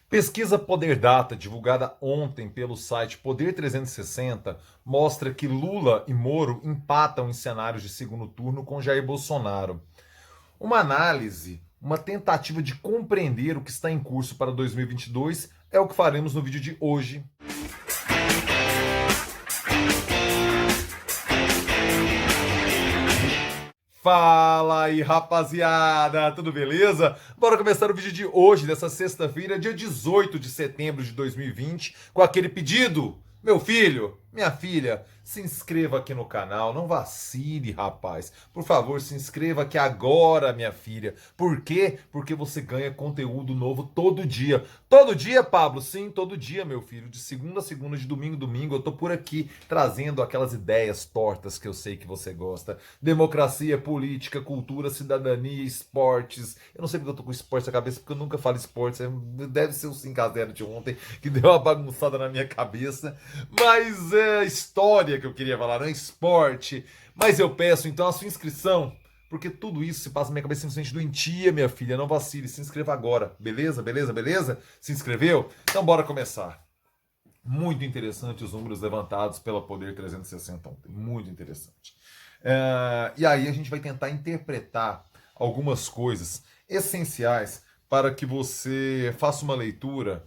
Pesquisa Poder Data, divulgada ontem pelo site Poder 360, mostra que Lula e Moro empatam em cenários de segundo turno com Jair Bolsonaro. Uma análise, uma tentativa de compreender o que está em curso para 2022 é o que faremos no vídeo de hoje. Fala aí, rapaziada, tudo beleza? Bora começar o vídeo de hoje, dessa sexta-feira, dia 18 de setembro de 2020, com aquele pedido. Meu filho, minha filha, se inscreva aqui no canal, não vacile, rapaz. Por favor, se inscreva aqui agora, minha filha. Por quê? Porque você ganha conteúdo novo todo dia. Todo dia, Pablo? Sim, todo dia, meu filho. De segunda a segunda, de domingo a domingo, eu tô por aqui trazendo aquelas ideias tortas que eu sei que você gosta. Democracia, política, cultura, cidadania, esportes. Eu não sei porque eu tô com esporte na cabeça, porque eu nunca falo esportes. Deve ser o 5-0 de ontem, que deu uma bagunçada na minha cabeça. Mas é história que eu queria falar, não é esporte. Mas eu peço então a sua inscrição, porque tudo isso se passa na minha cabeça simplesmente doentia, minha filha. Não vacile, se inscreva agora. Beleza, beleza, beleza? Se inscreveu? Então bora começar. Muito interessante os números levantados pela Poder 360 ontem. Muito interessante. E aí a gente vai tentar interpretar algumas coisas essenciais para que você faça uma leitura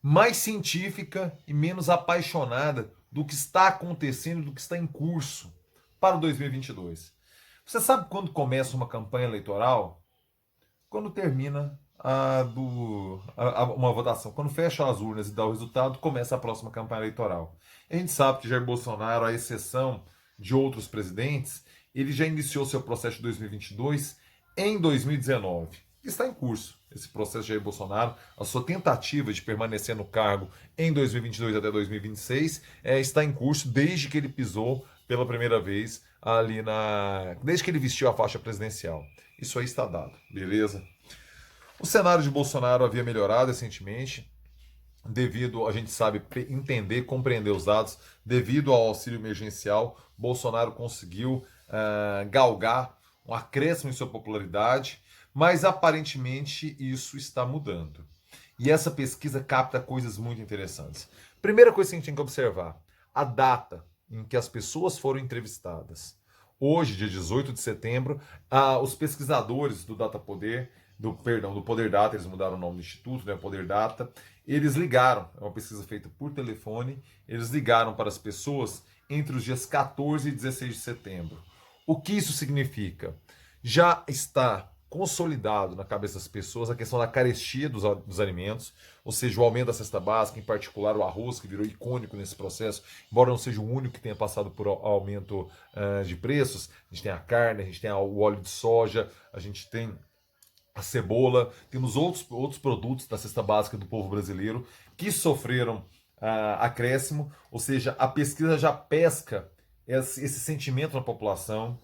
mais científica e menos apaixonada do que está acontecendo, do que está em curso para o 2022. Você sabe quando começa uma campanha eleitoral? Quando termina uma votação. Quando fecha as urnas e dá o resultado, começa a próxima campanha eleitoral. A gente sabe que Jair Bolsonaro, à exceção de outros presidentes, ele já iniciou seu processo de 2022 em 2019. Está em curso esse processo de Jair Bolsonaro. A sua tentativa de permanecer no cargo em 2022 até 2026 está em curso desde que ele pisou pela primeira vez ali desde que ele vestiu a faixa presidencial. Isso aí está dado, beleza? O cenário de Bolsonaro havia melhorado recentemente, devido, a gente sabe, entender, compreender os dados, devido ao auxílio emergencial, Bolsonaro conseguiu galgar um acréscimo em sua popularidade, mas aparentemente isso está mudando. E essa pesquisa capta coisas muito interessantes. Primeira coisa que a gente tem que observar: a data em que as pessoas foram entrevistadas. Hoje, dia 18 de setembro, os pesquisadores do Data Poder, do Poder Data, eles mudaram o nome do instituto, né, Poder Data, eles ligaram, é uma pesquisa feita por telefone, eles ligaram para as pessoas entre os dias 14 e 16 de setembro. O que isso significa? Já está consolidado na cabeça das pessoas a questão da carestia dos alimentos, ou seja, o aumento da cesta básica, em particular o arroz, que virou icônico nesse processo, embora não seja o único que tenha passado por aumento de preços. A gente tem a carne, a gente tem o óleo de soja, a gente tem a cebola, temos outros produtos da cesta básica do povo brasileiro que sofreram acréscimo, ou seja, a pesquisa já pesca esse sentimento na população,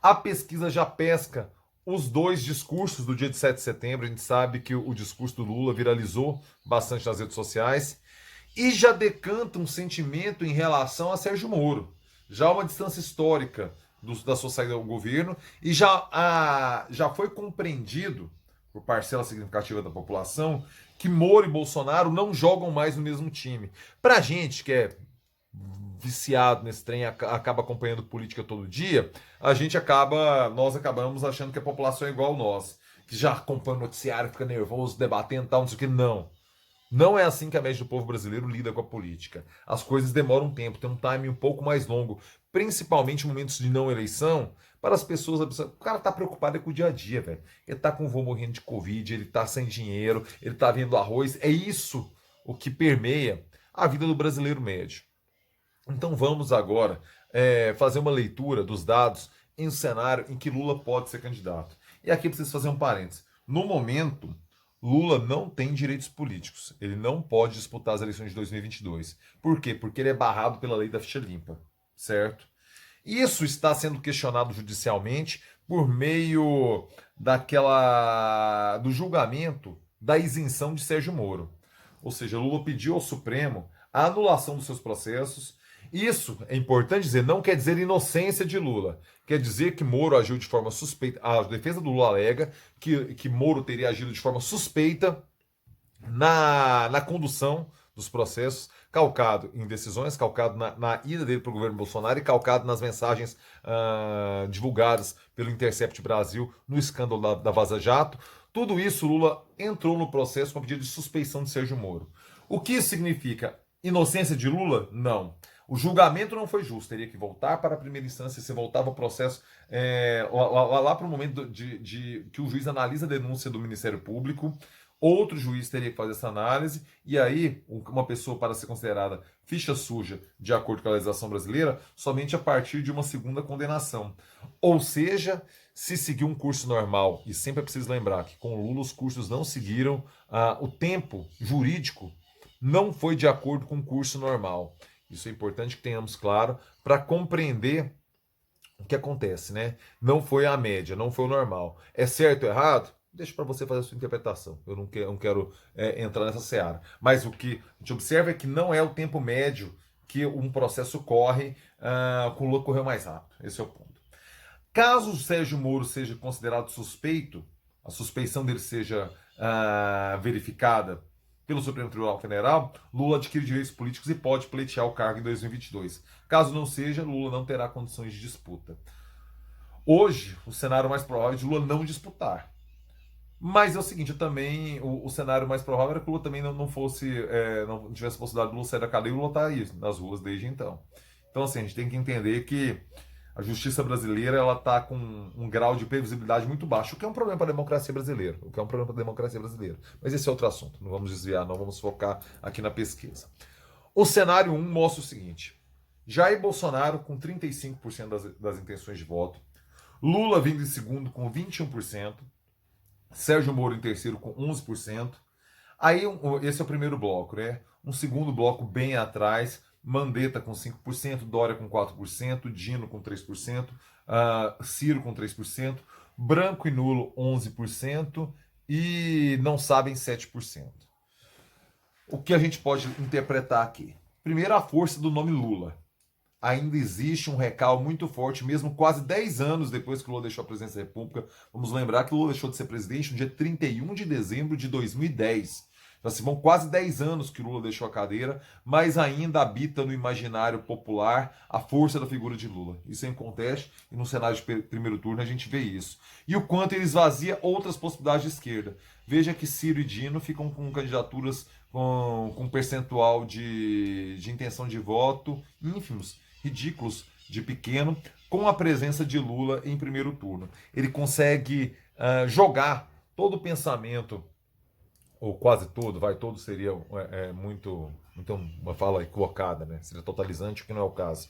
a pesquisa já pesca os dois discursos do dia de 7 de setembro. A gente sabe que o discurso do Lula viralizou bastante nas redes sociais e já decanta um sentimento em relação a Sérgio Moro. Já uma distância histórica da sua saída do governo e já foi compreendido por parcela significativa da população que Moro e Bolsonaro não jogam mais no mesmo time. Pra gente que é viciado nesse trem, acaba acompanhando política todo dia, nós acabamos achando que a população é igual a nós, que já acompanha o noticiário, fica nervoso, debatendo tal, não sei o que. Não. Não é assim que a média do povo brasileiro lida com a política. As coisas demoram um tempo, tem um timing um pouco mais longo, principalmente em momentos de não eleição, para as pessoas. O cara tá preocupado com o dia a dia, velho. Ele tá com o vô morrendo de Covid, ele tá sem dinheiro, ele tá vendo arroz. É isso o que permeia a vida do brasileiro médio. Então vamos agora fazer uma leitura dos dados em um cenário em que Lula pode ser candidato. E aqui eu preciso fazer um parênteses. No momento, Lula não tem direitos políticos. Ele não pode disputar as eleições de 2022. Por quê? Porque ele é barrado pela lei da ficha limpa, certo? Isso está sendo questionado judicialmente por meio do julgamento da isenção de Sérgio Moro. Ou seja, Lula pediu ao Supremo a anulação dos seus processos. Isso, é importante dizer, não quer dizer inocência de Lula. Quer dizer que Moro agiu de forma suspeita. A defesa do Lula alega que Moro teria agido de forma suspeita na condução dos processos, calcado em decisões, calcado na ida dele para o governo Bolsonaro e calcado nas mensagens divulgadas pelo Intercept Brasil no escândalo da Vaza Jato. Tudo isso, Lula entrou no processo com pedido de suspeição de Sérgio Moro. O que isso significa? Inocência de Lula? Não. O julgamento não foi justo, teria que voltar para a primeira instância, se voltava o processo lá para o momento de que o juiz analisa a denúncia do Ministério Público, outro juiz teria que fazer essa análise, e aí uma pessoa para ser considerada ficha suja, de acordo com a legislação brasileira, somente a partir de uma segunda condenação. Ou seja, se seguir um curso normal, e sempre é preciso lembrar que com o Lula os cursos não seguiram, o tempo jurídico não foi de acordo com o curso normal. Isso é importante que tenhamos claro para compreender o que acontece, né? Não foi a média, não foi o normal. É certo ou errado? Deixa para você fazer a sua interpretação. Eu não quero entrar nessa seara. Mas o que a gente observa é que não é o tempo médio que um processo corre com o Lula correu mais rápido. Esse é o ponto. Caso o Sérgio Moro seja considerado suspeito, a suspeição dele seja verificada pelo Supremo Tribunal Federal, Lula adquire direitos políticos e pode pleitear o cargo em 2022. Caso não seja, Lula não terá condições de disputa. Hoje, o cenário mais provável é de Lula não disputar. Mas é o seguinte, eu também, o cenário mais provável era que o Lula também não fosse, não tivesse possibilidade de Lula sair da cadeia e o Lula está aí nas ruas desde então. Então, assim, a gente tem que entender que a justiça brasileira ela está com um grau de previsibilidade muito baixo, o que é um problema para a democracia brasileira. O que é um problema para a democracia brasileira. Mas esse é outro assunto, não vamos desviar, não vamos focar aqui na pesquisa. O cenário 1 mostra o seguinte: Jair Bolsonaro com 35% das intenções de voto, Lula vindo em segundo com 21%, Sérgio Moro em terceiro com 11%. Aí, esse é o primeiro bloco, né? Um segundo bloco bem atrás, Mandetta com 5%, Dória com 4%, Dino com 3%, Ciro com 3%, Branco e Nulo 11% e não sabem 7%. O que a gente pode interpretar aqui? Primeiro, a força do nome Lula. Ainda existe um recall muito forte, mesmo quase 10 anos depois que o Lula deixou a presidência da República. Vamos lembrar que o Lula deixou de ser presidente no dia 31 de dezembro de 2010. Já se vão quase 10 anos que o Lula deixou a cadeira, mas ainda habita no imaginário popular a força da figura de Lula. Isso é inconteste, e no cenário de primeiro turno a gente vê isso. E o quanto ele esvazia outras possibilidades de esquerda. Veja que Ciro e Dino ficam com candidaturas com percentual de intenção de voto ínfimos, ridículos de pequeno, com a presença de Lula em primeiro turno. Ele consegue jogar todo o pensamento, ou quase todo, todo seria muito, então uma fala equivocada, né? Seria totalizante, o que não é o caso.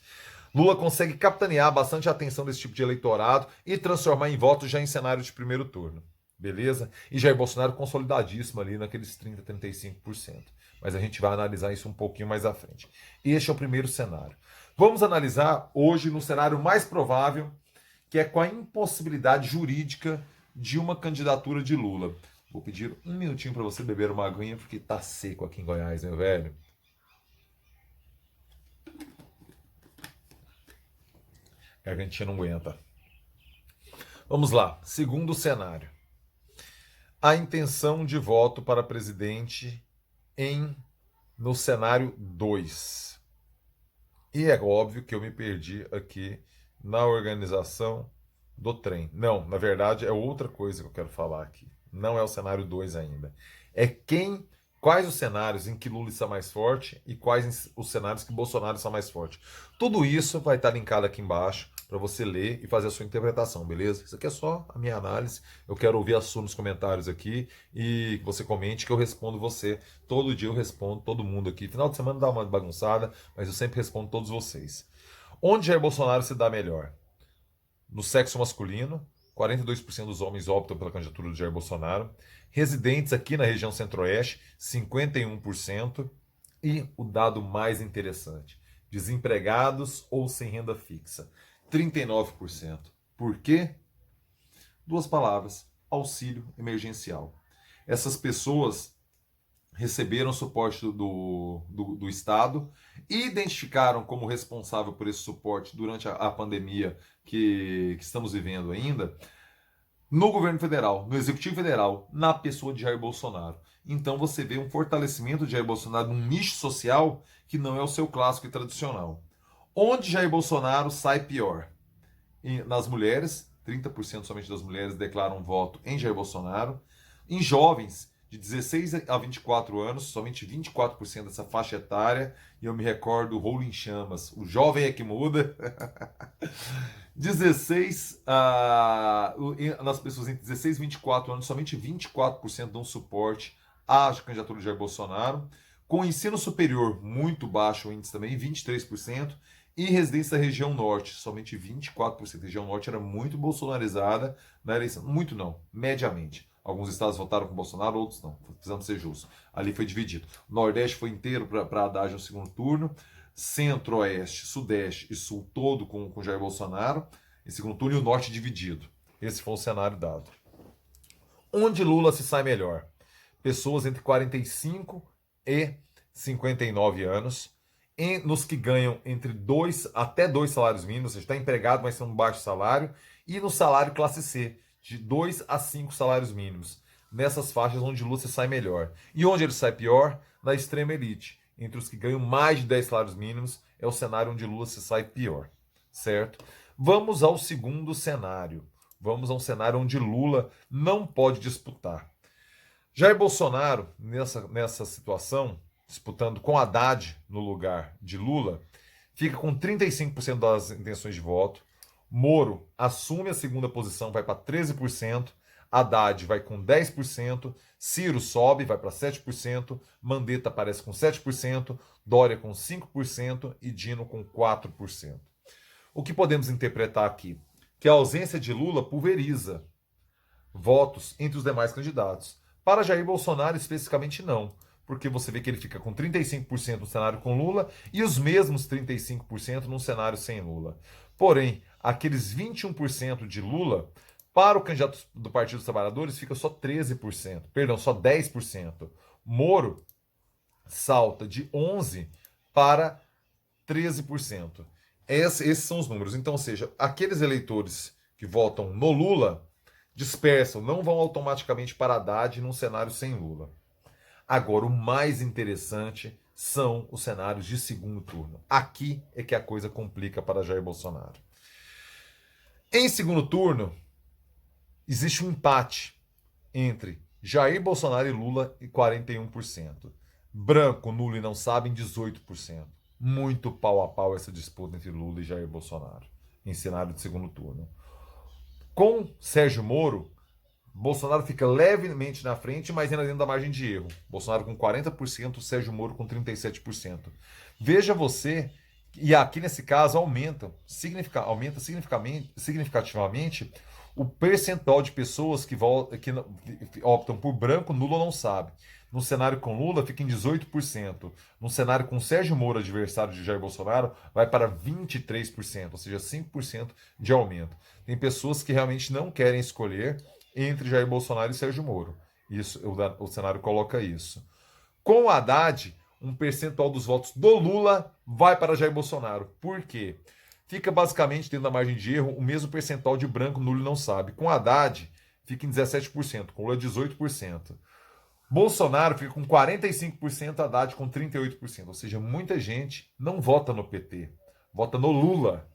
Lula consegue capitanear bastante a atenção desse tipo de eleitorado e transformar em votos já em cenário de primeiro turno. Beleza? E Jair Bolsonaro consolidadíssimo ali naqueles 30, 35%. Mas a gente vai analisar isso um pouquinho mais à frente. Este é o primeiro cenário. Vamos analisar hoje no cenário mais provável, que é com a impossibilidade jurídica de uma candidatura de Lula. Vou pedir um minutinho para você beber uma aguinha, porque tá seco aqui em Goiás, meu velho. A gargantinha não aguenta. Vamos lá. Segundo cenário. A intenção de voto para presidente no cenário 2. E é óbvio que eu me perdi aqui na organização do trem. Não, na verdade é outra coisa que eu quero falar aqui. Não é o cenário 2 ainda. É quais os cenários em que Lula está mais forte e quais os cenários que Bolsonaro está mais forte. Tudo isso vai estar linkado aqui embaixo para você ler e fazer a sua interpretação, beleza? Isso aqui é só a minha análise. Eu quero ouvir a sua nos comentários aqui e que você comente que eu respondo você. Todo dia eu respondo todo mundo aqui. Final de semana dá uma bagunçada, mas eu sempre respondo todos vocês. Onde Jair Bolsonaro se dá melhor? No sexo masculino, 42% dos homens optam pela candidatura do Jair Bolsonaro. Residentes aqui na região centro-oeste, 51%. E o dado mais interessante, desempregados ou sem renda fixa, 39%. Por quê? Duas palavras: auxílio emergencial. Essas pessoas receberam suporte do Estado e identificaram como responsável por esse suporte durante a pandemia que estamos vivendo ainda, no governo federal, no Executivo Federal, na pessoa de Jair Bolsonaro. Então você vê um fortalecimento de Jair Bolsonaro num nicho social que não é o seu clássico e tradicional. Onde Jair Bolsonaro sai pior? Nas mulheres, 30% somente das mulheres declaram voto em Jair Bolsonaro. Em jovens, de 16 a 24 anos, somente 24% dessa faixa etária, e eu me recordo o Rolling Chamas, o jovem é que muda. 16 nas pessoas entre 16 e 24 anos, somente 24% dão suporte à candidatura de Jair Bolsonaro. Com ensino superior, muito baixo o índice também, 23%. E residência da região norte, somente 24%. A região norte era muito bolsonarizada na eleição. Muito não, mediamente. Alguns estados votaram com Bolsonaro, outros não. Precisamos ser justos. Ali foi dividido. O Nordeste foi inteiro para Haddad no segundo turno. Centro-Oeste, Sudeste e Sul todo com Jair Bolsonaro em segundo turno e o Norte dividido. Esse foi o cenário dado. Onde Lula se sai melhor? Pessoas entre 45 e 59 anos, nos que ganham entre 2 até 2 salários mínimos, você está empregado, mas tem um baixo salário, e no salário classe C, de 2 a 5 salários mínimos. Nessas faixas onde Lula se sai melhor. E onde ele sai pior? Na extrema elite. Entre os que ganham mais de 10 salários mínimos, é o cenário onde Lula se sai pior. Certo? Vamos ao segundo cenário. Vamos a um cenário onde Lula não pode disputar. Jair Bolsonaro, nessa situação, disputando com Haddad no lugar de Lula, fica com 35% das intenções de voto. Moro assume a segunda posição, vai para 13%. Haddad vai com 10%. Ciro sobe, vai para 7%. Mandetta aparece com 7%. Dória com 5% e Dino com 4%. O que podemos interpretar aqui? Que a ausência de Lula pulveriza votos entre os demais candidatos. Para Jair Bolsonaro, especificamente, não. Porque você vê que ele fica com 35% no cenário com Lula e os mesmos 35% num cenário sem Lula. Porém, aqueles 21% de Lula, para o candidato do Partido dos Trabalhadores, fica só 13%. Perdão, só 10%. Moro salta de 11% para 13%. Esses são os números. Então, ou seja, aqueles eleitores que votam no Lula dispersam, não vão automaticamente para Haddad num cenário sem Lula. Agora, o mais interessante são os cenários de segundo turno. Aqui é que a coisa complica para Jair Bolsonaro. Em segundo turno, existe um empate entre Jair Bolsonaro e Lula em 41%. Branco, nulo e não sabem, 18%. Muito pau a pau essa disputa entre Lula e Jair Bolsonaro em cenário de segundo turno. Com Sérgio Moro, Bolsonaro fica levemente na frente, mas ainda dentro da margem de erro. Bolsonaro com 40%, Sérgio Moro com 37%. Veja você, e aqui nesse caso aumenta significativamente o percentual de pessoas que optam por branco, nulo ou não sabe. No cenário com Lula fica em 18%. No cenário com Sérgio Moro, adversário de Jair Bolsonaro, vai para 23%, ou seja, 5% de aumento. Tem pessoas que realmente não querem escolher entre Jair Bolsonaro e Sérgio Moro. Isso, o cenário coloca isso. Com o Haddad, um percentual dos votos do Lula vai para Jair Bolsonaro. Por quê? Fica basicamente dentro da margem de erro o mesmo percentual de branco, nulo e não sabe. Com Haddad, fica em 17%, com Lula 18%. Bolsonaro fica com 45%, Haddad com 38%. Ou seja, muita gente não vota no PT, vota no Lula.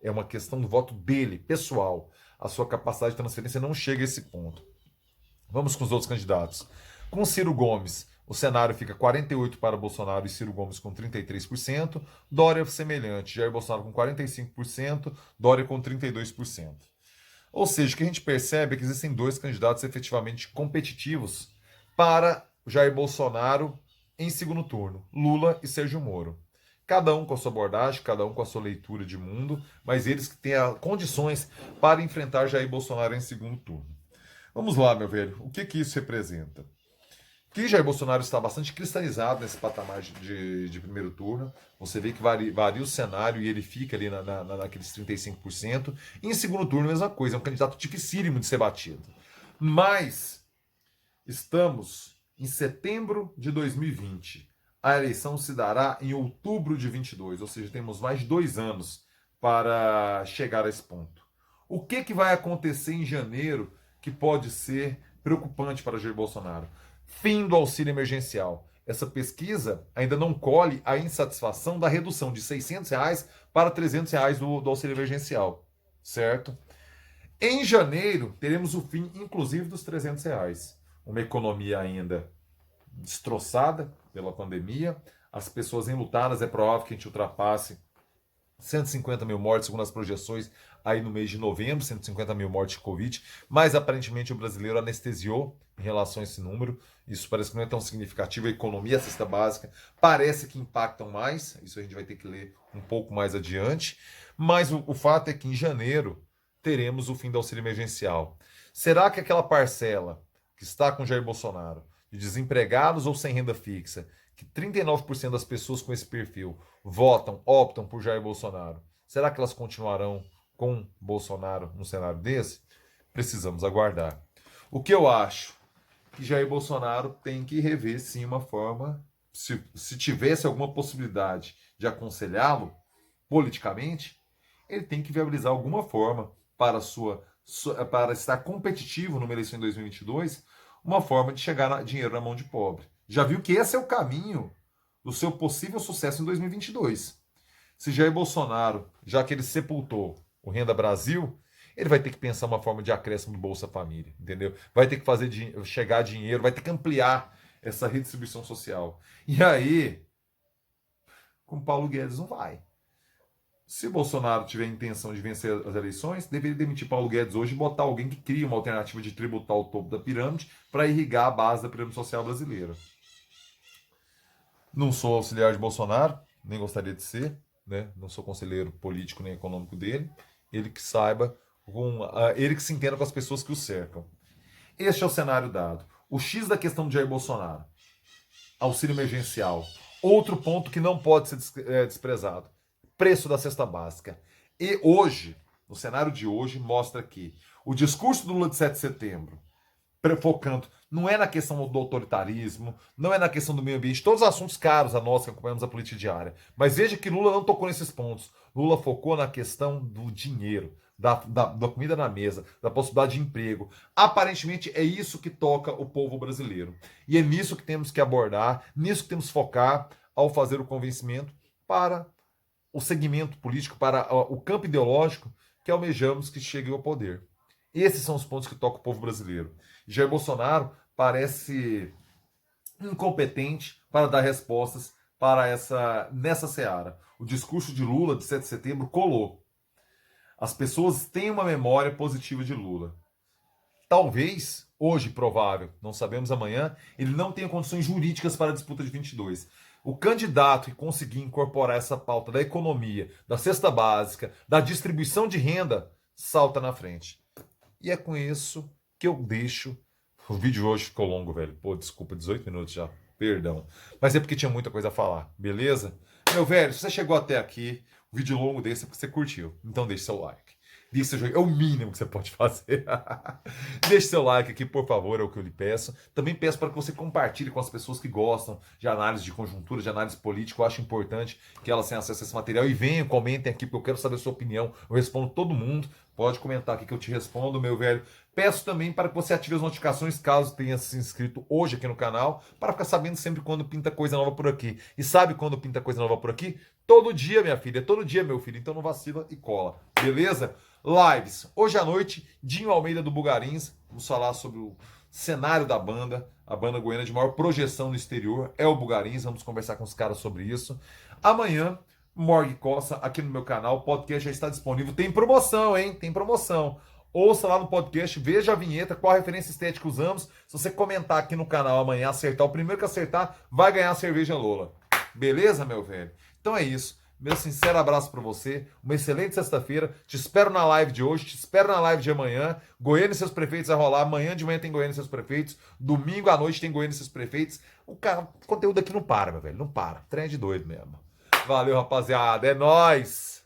É uma questão do voto dele, pessoal. A sua capacidade de transferência não chega a esse ponto. Vamos com os outros candidatos. Com Ciro Gomes, o cenário fica 48% para Bolsonaro e Ciro Gomes com 33%. Dória semelhante, Jair Bolsonaro com 45%, Dória com 32%. Ou seja, o que a gente percebe é que existem dois candidatos efetivamente competitivos para Jair Bolsonaro em segundo turno, Lula e Sérgio Moro. Cada um com a sua abordagem, cada um com a sua leitura de mundo, mas eles que têm condições para enfrentar Jair Bolsonaro em segundo turno. Vamos lá, meu velho, o que isso representa? Que Jair Bolsonaro está bastante cristalizado nesse patamar de primeiro turno. Você vê que varia o cenário e ele fica ali naqueles 35%. E em segundo turno, a mesma coisa, é um candidato dificílimo de ser batido. Mas estamos em setembro de 2020. A eleição se dará em outubro de 22, ou seja, temos mais de 2 anos para chegar a esse ponto. O que vai acontecer em janeiro que pode ser preocupante para Jair Bolsonaro? Fim do auxílio emergencial. Essa pesquisa ainda não colhe a insatisfação da redução de R$ 600 para R$ 300 do auxílio emergencial, certo? Em janeiro, teremos o fim, inclusive, dos R$ 300. Uma economia ainda destroçada pela pandemia, as pessoas enlutadas, é provável que a gente ultrapasse 150 mil mortes, segundo as projeções, aí no mês de novembro, 150 mil mortes de Covid, mas aparentemente o brasileiro anestesiou em relação a esse número, isso parece que não é tão significativo, a economia, a cesta básica, parece que impactam mais, isso a gente vai ter que ler um pouco mais adiante, mas o fato é que em janeiro teremos o fim do auxílio emergencial. Será que aquela parcela que está com Jair Bolsonaro, de desempregados ou sem renda fixa, que 39% das pessoas com esse perfil optam por Jair Bolsonaro, será que elas continuarão com Bolsonaro num cenário desse? Precisamos aguardar. O que eu acho? Que Jair Bolsonaro tem que rever, sim, uma forma, se tivesse alguma possibilidade de aconselhá-lo politicamente, ele tem que viabilizar alguma forma para estar competitivo numa eleição em 2022, uma forma de chegar dinheiro na mão de pobre. Já viu que esse é o caminho do seu possível sucesso em 2022. Se Jair Bolsonaro, já que ele sepultou o Renda Brasil, ele vai ter que pensar uma forma de acréscimo do Bolsa Família, entendeu? Vai ter que fazer chegar dinheiro, vai ter que ampliar essa redistribuição social. E aí, com Paulo Guedes não vai. Se Bolsonaro tiver a intenção de vencer as eleições, deveria demitir Paulo Guedes hoje e botar alguém que crie uma alternativa de tributar o topo da pirâmide para irrigar a base da pirâmide social brasileira. Não sou auxiliar de Bolsonaro, nem gostaria de ser, né? Não sou conselheiro político nem econômico dele. Ele que saiba, ele que se entenda com as pessoas que o cercam. Este é o cenário dado. O X da questão de Jair Bolsonaro. Auxílio emergencial. Outro ponto que não pode ser desprezado. Preço da cesta básica. E hoje, no cenário de hoje, mostra que o discurso do Lula de 7 de setembro, focando, não é na questão do autoritarismo, não é na questão do meio ambiente, todos os assuntos caros a nós que acompanhamos a política diária. Mas veja que Lula não tocou nesses pontos. Lula focou na questão do dinheiro, da comida na mesa, da possibilidade de emprego. Aparentemente é isso que toca o povo brasileiro. E é nisso que temos que abordar, nisso que temos que focar ao fazer o convencimento para o segmento político, para o campo ideológico que almejamos que chegue ao poder. Esses são os pontos que tocam o povo brasileiro. Jair Bolsonaro parece incompetente para dar respostas para nessa seara. O discurso de Lula de 7 de setembro colou. As pessoas têm uma memória positiva de Lula. Talvez, hoje provável, não sabemos amanhã, ele não tenha condições jurídicas para a disputa de 22. O candidato que conseguir incorporar essa pauta da economia, da cesta básica, da distribuição de renda, salta na frente. E é com isso que eu deixo. O vídeo hoje ficou longo, velho. Pô, desculpa, 18 minutos já. Perdão. Mas é porque tinha muita coisa a falar, beleza? Meu velho, se você chegou até aqui, o vídeo longo desse é porque você curtiu. Então deixe seu like. Deixe seu joinha. É o mínimo que você pode fazer. Deixe seu like aqui, por favor, é o que eu lhe peço. Também peço para que você compartilhe com as pessoas que gostam de análise de conjuntura, de análise política. Eu acho importante que elas tenham acesso a esse material. E venham, comentem aqui, porque eu quero saber a sua opinião. Eu respondo todo mundo. Pode comentar aqui que eu te respondo, meu velho. Peço também para que você ative as notificações, caso tenha se inscrito hoje aqui no canal, para ficar sabendo sempre quando pinta coisa nova por aqui. E sabe quando pinta coisa nova por aqui? Todo dia, minha filha. Todo dia, meu filho. Então não vacila e cola. Beleza? Lives. Hoje à noite, Dinho Almeida do Bugarins. Vamos falar sobre o cenário da banda. A banda goiana de maior projeção no exterior é o Bugarins. Vamos conversar com os caras sobre isso. Amanhã, Morgue Costa, aqui no meu canal. O podcast já está disponível. Tem promoção, hein? Tem promoção. Ouça lá no podcast, veja a vinheta, qual a referência estética usamos. Se você comentar aqui no canal amanhã, acertar, o primeiro que acertar vai ganhar a cerveja Lola. Beleza, meu velho? Então é isso. Meu sincero abraço para você. Uma excelente sexta-feira. Te espero na live de hoje, te espero na live de amanhã. Goiânia e seus prefeitos vai rolar. Amanhã de manhã tem Goiânia e seus prefeitos. Domingo à noite tem Goiânia e seus prefeitos. O conteúdo aqui não para, meu velho. Não para. Trem de doido mesmo. Valeu, rapaziada. É nóis!